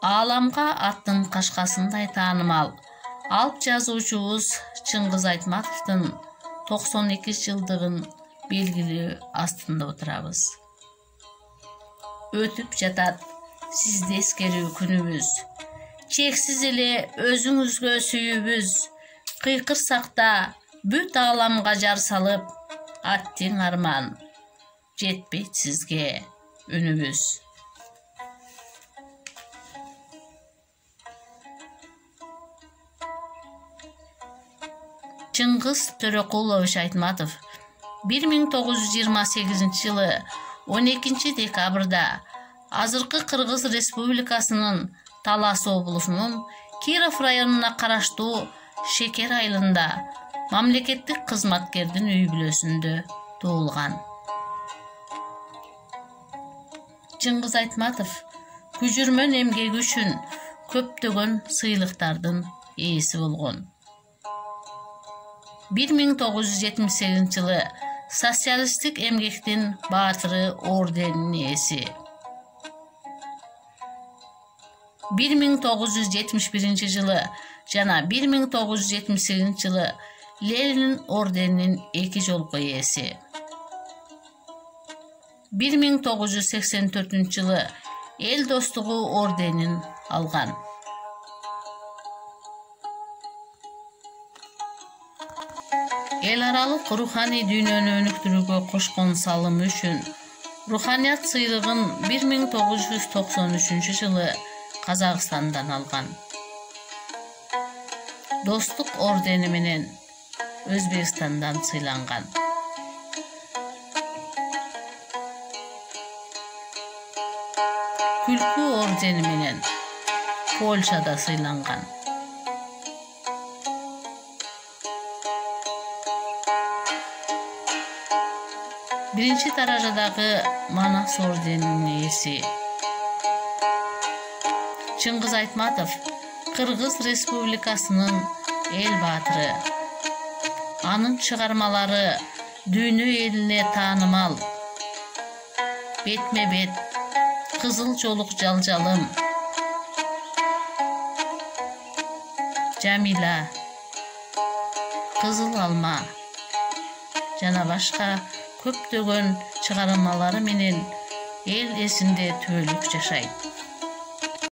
Ааламга аттын кашкасындай таанымал алып жазуучубуз Чыңгыз Айтматовдун 92 жылдыгын белгилөө астында отурабыз. Өтүп жатат сизди эскерүү күнүбүз. Чексиз эле өзүңүзгө сүйүүбүз. Кыйкырсак да бүт ааламга жар салып, аттың арман жетпейт сизге үнүбүз. Чыңгыз Төрөкулович Айтматов 1928 жылы 12 декабрда азыркы Кыргыз Республикасынын Талас облусунун Киров районуна караштуу Шекер айылында мамлекеттик кызматкердин үй бүлөсүндө туулган. Чыңгыз Айтматов күжүрмөн эмгеги үчүн көптөгөн сыйлыктардын ээси болгон. 1978 жылы социалисттик эмгектин баатыры орденинин ээси. 1971 жылы жана 1978 жылы Ленин орденинин 2 жолку ээси. 1984 жылы эл достугу орденин алган. Эл аралык руханий дүйнөнү өнүктүрүүгө кошкон салымы үчүн руханият сыйлыгын 1993 жылы Казакстандан алган. Достук ордени менен Өзбекстандан сыйланган. Күлкү ордени менен Польшада сыйланган. Биринчи даражадагы Манас орденинин ээси. Чыңгыз Айтматов Кыргыз Республикасынын эл баатыры. Анын чыгармалары дүйнө элине таанымал. Бетме-бет, Кызыл жолук жалжалым, Жамила, Кызыл алма жана башка көптөгөн чыгармалары менен эл эсинде түбөлүк жашайт.